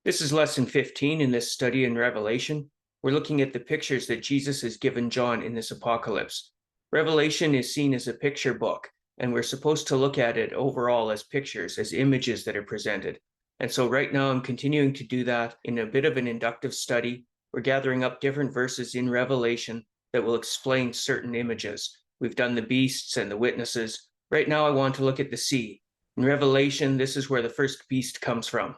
This is lesson 15 in this study in Revelation. We're looking at the pictures that Jesus has given John in this apocalypse. Revelation is seen as a picture book, and we're supposed to look at it overall as pictures, as images that are presented. And so right now I'm continuing to do that in a bit of an inductive study. We're gathering up different verses in Revelation that will explain certain images. We've done the beasts and the witnesses. Right now I want to look at the sea. In Revelation, this is where the first beast comes from.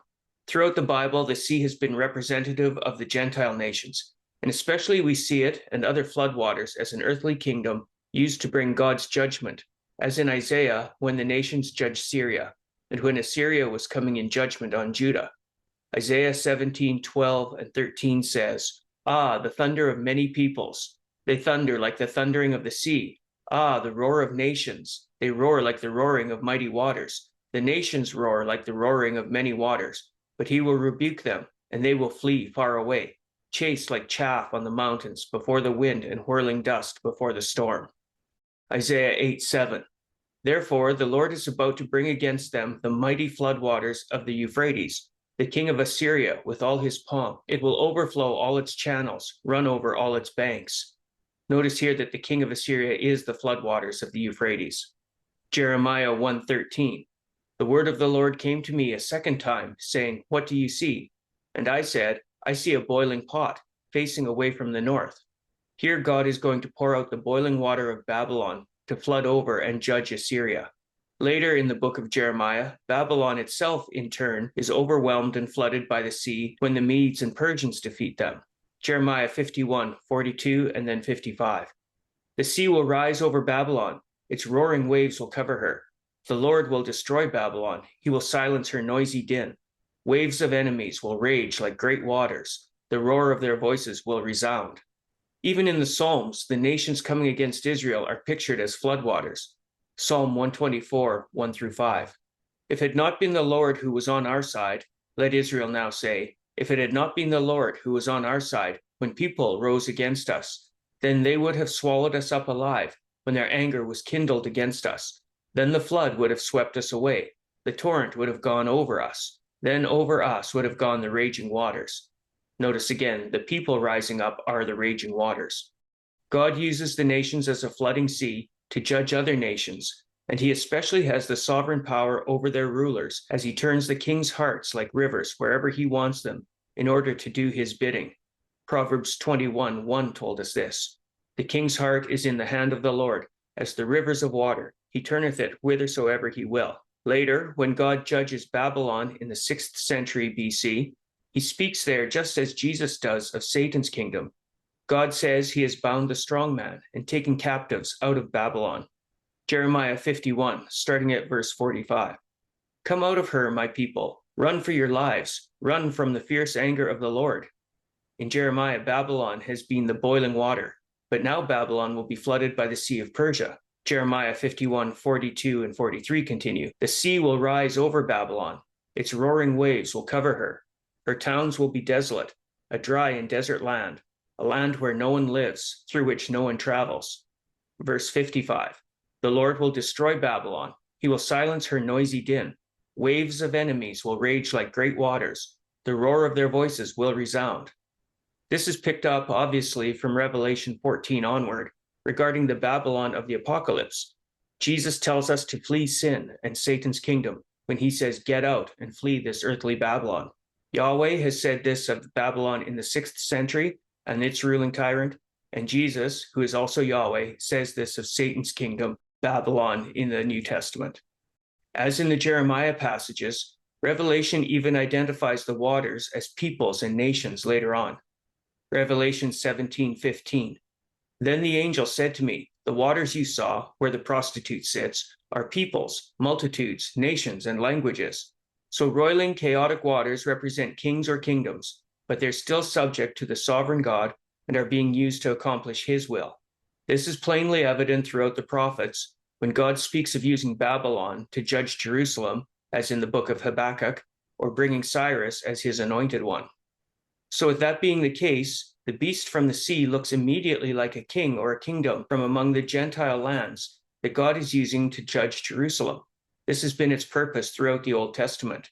Throughout the Bible, the sea has been representative of the Gentile nations, and especially we see it and other floodwaters as an earthly kingdom used to bring God's judgment, as in Isaiah when the nations judged Syria, and when Assyria was coming in judgment on Judah. Isaiah 17:12 and 13 says, "Ah, the thunder of many peoples. They thunder like the thundering of the sea. Ah, the roar of nations. They roar like the roaring of mighty waters. The nations roar like the roaring of many waters. But he will rebuke them, and they will flee far away, chased like chaff on the mountains before the wind and whirling dust before the storm." Isaiah 8:7. "Therefore the Lord is about to bring against them the mighty floodwaters of the Euphrates, the king of Assyria with all his pomp. It will overflow all its channels, run over all its banks." Notice here that the king of Assyria is the floodwaters of the Euphrates. Jeremiah 1:13. "The word of the Lord came to me a second time, saying, What do you see? And I said, I see a boiling pot, facing away from the north." Here God is going to pour out the boiling water of Babylon to flood over and judge Assyria. Later in the book of Jeremiah, Babylon itself, in turn, is overwhelmed and flooded by the sea when the Medes and Persians defeat them. Jeremiah 51:42 and then 55. "The sea will rise over Babylon. Its roaring waves will cover her. The Lord will destroy Babylon. He will silence her noisy din. Waves of enemies will rage like great waters. The roar of their voices will resound." Even in the Psalms, the nations coming against Israel are pictured as floodwaters. Psalm 124, 1 through 5. "If it had not been the Lord who was on our side," let Israel now say, "if it had not been the Lord who was on our side when people rose against us, then they would have swallowed us up alive when their anger was kindled against us. Then the flood would have swept us away. The torrent would have gone over us. Then over us would have gone the raging waters." Notice again, the people rising up are the raging waters. God uses the nations as a flooding sea to judge other nations, and he especially has the sovereign power over their rulers as he turns the king's hearts like rivers wherever he wants them in order to do his bidding. Proverbs 21:1 told us this. "The king's heart is in the hand of the Lord, as the rivers of water. He turneth it whithersoever he will." Later, when God judges Babylon in the 6th century BC, he speaks there just as Jesus does of Satan's kingdom. God says he has bound the strong man and taken captives out of Babylon. Jeremiah 51, starting at verse 45. "Come out of her, my people. Run for your lives. Run from the fierce anger of the Lord." In Jeremiah, Babylon has been the boiling water, but now Babylon will be flooded by the Sea of Persia. Jeremiah 51:42 and 43 continue. "The sea will rise over Babylon. Its roaring waves will cover her. Her towns will be desolate, a dry and desert land, a land where no one lives, through which no one travels." Verse 55. "The Lord will destroy Babylon. He will silence her noisy din. Waves of enemies will rage like great waters. The roar of their voices will resound." This is picked up, obviously, from Revelation 14 onward, regarding the Babylon of the apocalypse. Jesus tells us to flee sin and Satan's kingdom when he says, "Get out and flee this earthly Babylon." Yahweh has said this of Babylon in the 6th century and its ruling tyrant, and Jesus, who is also Yahweh, says this of Satan's kingdom, Babylon, in the New Testament. As in the Jeremiah passages, Revelation even identifies the waters as peoples and nations later on. Revelation 17:15. "Then the angel said to me, The waters you saw, where the prostitute sits, are peoples, multitudes, nations, and languages." So roiling, chaotic waters represent kings or kingdoms, but they're still subject to the sovereign God and are being used to accomplish his will. This is plainly evident throughout the prophets when God speaks of using Babylon to judge Jerusalem, as in the book of Habakkuk, or bringing Cyrus as his anointed one. So with that being the case, the beast from the sea looks immediately like a king or a kingdom from among the Gentile lands that God is using to judge Jerusalem. This has been its purpose throughout the Old Testament.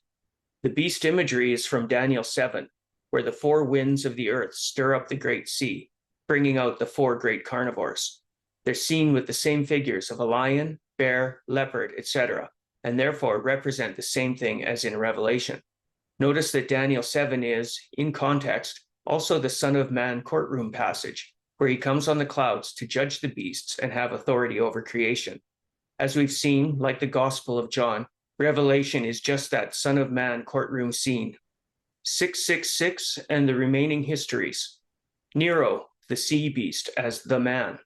The beast imagery is from Daniel 7, where the four winds of the earth stir up the great sea, bringing out the four great carnivores. They're seen with the same figures of a lion, bear, leopard, etc., and therefore represent the same thing as in Revelation. Notice that Daniel 7 is, in context, also the Son of Man courtroom passage, where he comes on the clouds to judge the beasts and have authority over creation. As we've seen, like the Gospel of John, Revelation is just that Son of Man courtroom scene. 666 and the remaining histories. Nero, the sea beast, as the man.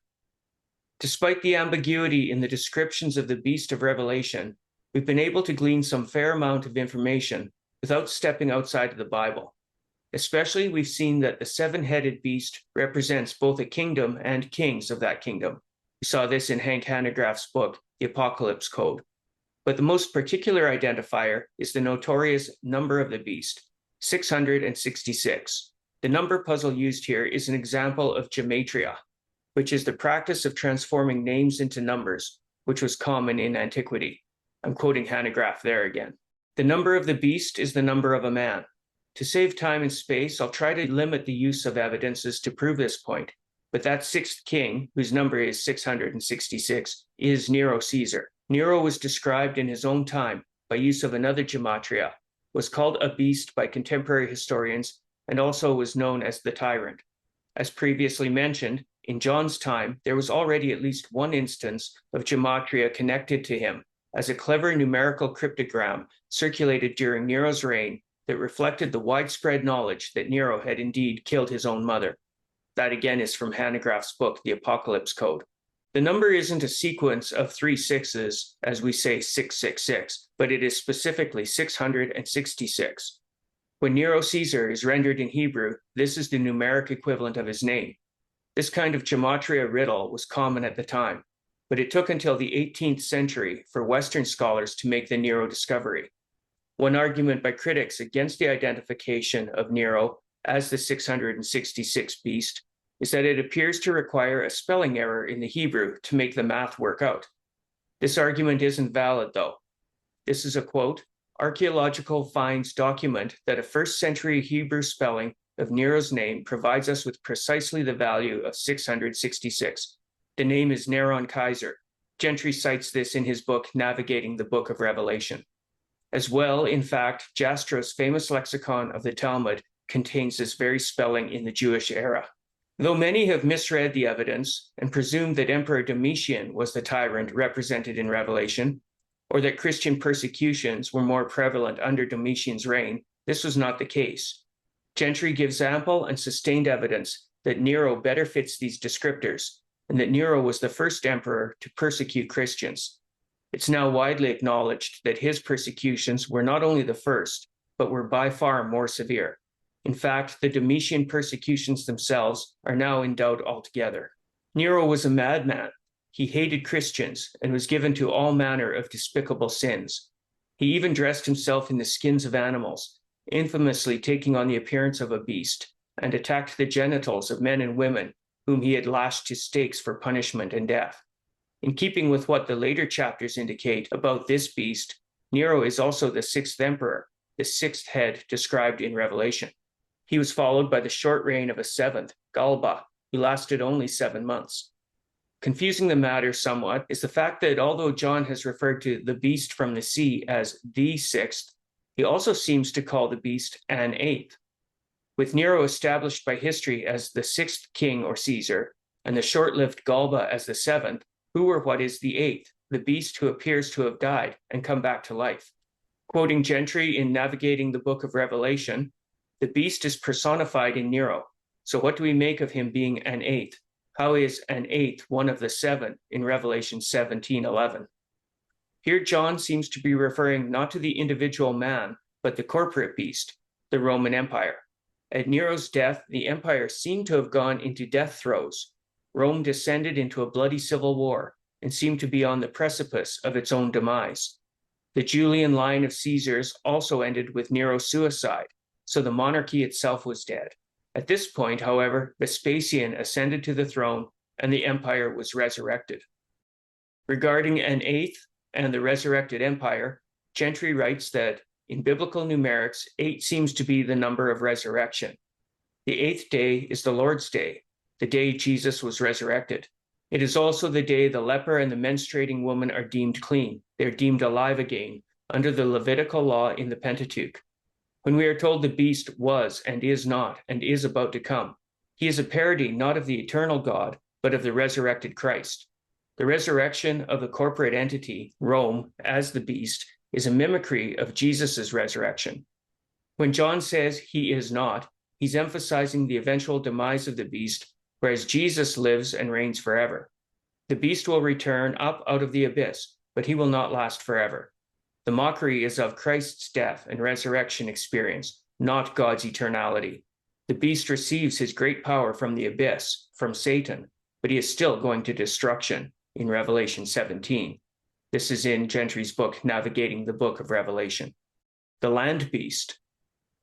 Despite the ambiguity in the descriptions of the beast of Revelation, we've been able to glean some fair amount of information without stepping outside of the Bible. Especially, we've seen that the seven-headed beast represents both a kingdom and kings of that kingdom. We saw this in Hank Hanegraaff's book, The Apocalypse Code. But the most particular identifier is the notorious number of the beast, 666. The number puzzle used here is an example of gematria, which is the practice of transforming names into numbers, which was common in antiquity. I'm quoting Hanegraaff there again. The number of the beast is the number of a man. To save time and space, I'll try to limit the use of evidences to prove this point, but that sixth king, whose number is 666, is Nero Caesar. Nero was described in his own time by use of another gematria, was called a beast by contemporary historians, and also was known as the tyrant. As previously mentioned, in John's time, there was already at least one instance of gematria connected to him, as a clever numerical cryptogram circulated during Nero's reign that reflected the widespread knowledge that Nero had indeed killed his own mother. That again is from Hanegraaff's book, The Apocalypse Code. The number isn't a sequence of 3 sixes, as we say 666, but it is specifically 666. When Nero Caesar is rendered in Hebrew, this is the numeric equivalent of his name. This kind of gematria riddle was common at the time, but it took until the 18th century for Western scholars to make the Nero discovery. One argument by critics against the identification of Nero as the 666 beast is that it appears to require a spelling error in the Hebrew to make the math work out. This argument isn't valid, though. This is a quote, "Archaeological finds document that a first-century Hebrew spelling of Nero's name provides us with precisely the value of 666. The name is Neron Kaiser." Gentry cites this in his book, Navigating the Book of Revelation. As well, in fact, Jastro's famous lexicon of the Talmud contains this very spelling in the Jewish era. Though many have misread the evidence and presumed that Emperor Domitian was the tyrant represented in Revelation, or that Christian persecutions were more prevalent under Domitian's reign, this was not the case. Gentry gives ample and sustained evidence that Nero better fits these descriptors, and that Nero was the first emperor to persecute Christians. It's now widely acknowledged that his persecutions were not only the first, but were by far more severe. In fact, the Domitian persecutions themselves are now in doubt altogether. Nero was a madman. He hated Christians and was given to all manner of despicable sins. He even dressed himself in the skins of animals, infamously taking on the appearance of a beast, and attacked the genitals of men and women whom he had lashed to stakes for punishment and death. In keeping with what the later chapters indicate about this beast, Nero is also the sixth emperor, the sixth head described in Revelation. He was followed by the short reign of a seventh, Galba, who lasted only 7 months. Confusing the matter somewhat is the fact that although John has referred to the beast from the sea as the sixth, he also seems to call the beast an eighth. With Nero established by history as the sixth king or Caesar, and the short-lived Galba as the seventh, who or what is the eighth, the beast who appears to have died and come back to life? Quoting Gentry in Navigating the Book of Revelation, the beast is personified in Nero. So what do we make of him being an eighth? How is an eighth one of the seven in Revelation 17:11? Here John seems to be referring not to the individual man, but the corporate beast, the Roman Empire. At Nero's death, the empire seemed to have gone into death throes. Rome descended into a bloody civil war and seemed to be on the precipice of its own demise. The Julian line of Caesars also ended with Nero's suicide, so the monarchy itself was dead. At this point, however, Vespasian ascended to the throne and the empire was resurrected. Regarding an eighth and the resurrected empire, Gentry writes that in biblical numerics, 8 seems to be the number of resurrection. The 8th day is the Lord's Day, the day Jesus was resurrected. It is also the day the leper and the menstruating woman are deemed clean. They are deemed alive again under the Levitical law in the Pentateuch. When we are told the beast was and is not and is about to come, he is a parody not of the eternal God, but of the resurrected Christ. The resurrection of the corporate entity, Rome, as the beast, is a mimicry of Jesus' resurrection. When John says he is not, he's emphasizing the eventual demise of the beast, whereas Jesus lives and reigns forever. The beast will return up out of the abyss, but he will not last forever. The mockery is of Christ's death and resurrection experience, not God's eternality. The beast receives his great power from the abyss, from Satan, but he is still going to destruction in Revelation 17. This is in Gentry's book, Navigating the Book of Revelation. The land beast.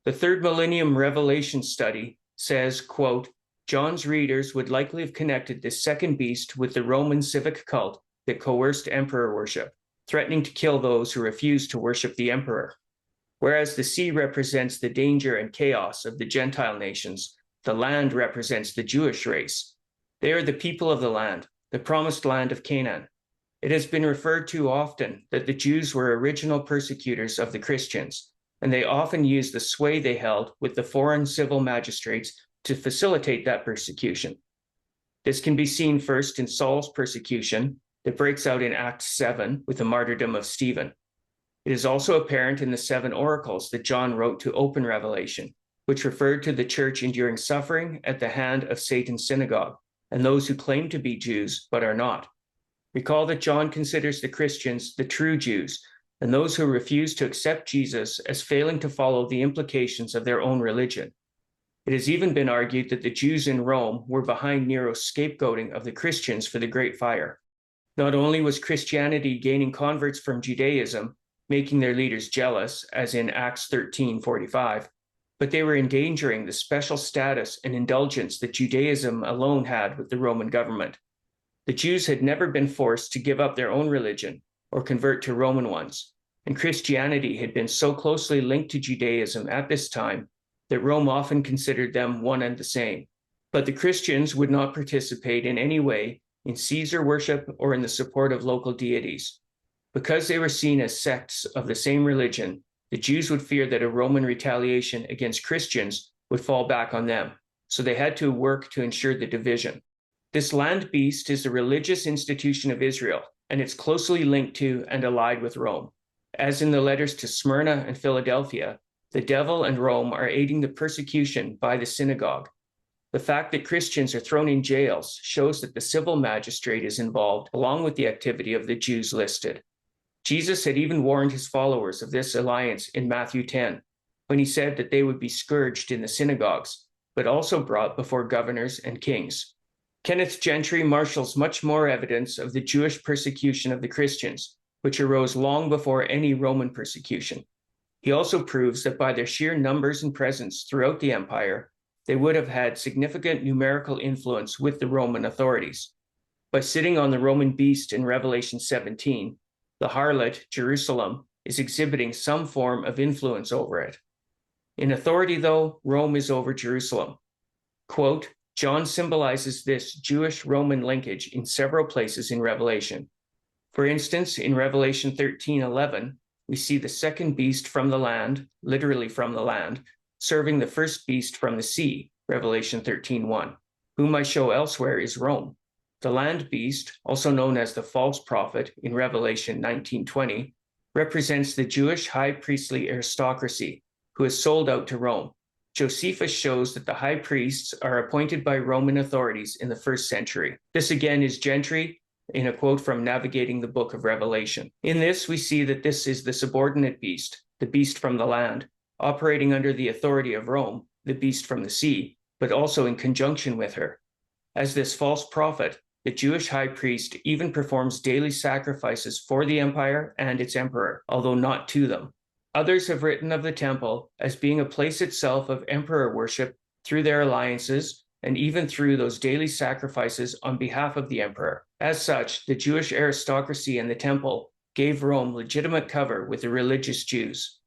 The third millennium Revelation study says, quote, John's readers would likely have connected this second beast with the Roman civic cult that coerced emperor worship, threatening to kill those who refused to worship the emperor. Whereas the sea represents the danger and chaos of the Gentile nations, the land represents the Jewish race. They are the people of the land, the promised land of Canaan. It has been referred to often that the Jews were original persecutors of the Christians, and they often used the sway they held with the foreign civil magistrates to facilitate that persecution. This can be seen first in Saul's persecution that breaks out in Acts 7 with the martyrdom of Stephen. It is also apparent in the 7 oracles that John wrote to open Revelation, which referred to the church enduring suffering at the hand of Satan's synagogue and those who claim to be Jews but are not. Recall that John considers the Christians the true Jews and those who refuse to accept Jesus as failing to follow the implications of their own religion. It has even been argued that the Jews in Rome were behind Nero's scapegoating of the Christians for the Great Fire. Not only was Christianity gaining converts from Judaism, making their leaders jealous, as in Acts 13:45, but they were endangering the special status and indulgence that Judaism alone had with the Roman government. The Jews had never been forced to give up their own religion or convert to Roman ones, and Christianity had been so closely linked to Judaism at this time that Rome often considered them one and the same. But the Christians would not participate in any way in Caesar worship or in the support of local deities. Because they were seen as sects of the same religion, the Jews would fear that a Roman retaliation against Christians would fall back on them, so they had to work to ensure the division. This land beast is the religious institution of Israel, and it's closely linked to and allied with Rome. As in the letters to Smyrna and Philadelphia, the devil and Rome are aiding the persecution by the synagogue. The fact that Christians are thrown in jails shows that the civil magistrate is involved, along with the activity of the Jews listed. Jesus had even warned his followers of this alliance in Matthew 10, when he said that they would be scourged in the synagogues, but also brought before governors and kings. Kenneth Gentry marshals much more evidence of the Jewish persecution of the Christians, which arose long before any Roman persecution. He also proves that by their sheer numbers and presence throughout the empire, they would have had significant numerical influence with the Roman authorities. By sitting on the Roman beast in Revelation 17, the harlot, Jerusalem, is exhibiting some form of influence over it. In authority, though, Rome is over Jerusalem. Quote, John symbolizes this Jewish-Roman linkage in several places in Revelation. For instance, in Revelation 13:11, we see the second beast from the land, literally from the land, serving the first beast from the sea, Revelation 13:1. Whom I show elsewhere is Rome. The land beast, also known as the false prophet in Revelation 19:20, represents the Jewish high priestly aristocracy who is sold out to Rome. Josephus shows that the high priests are appointed by Roman authorities in the 1st century. This again is Gentry in a quote from Navigating the Book of Revelation. In this, we see that this is the subordinate beast, the beast from the land, operating under the authority of Rome, the beast from the sea, but also in conjunction with her. As this false prophet, the Jewish high priest even performs daily sacrifices for the empire and its emperor, although not to them. Others have written of the temple as being a place itself of emperor worship through their alliances and even through those daily sacrifices on behalf of the emperor. As such, the Jewish aristocracy and the temple gave Rome legitimate cover with the religious Jews.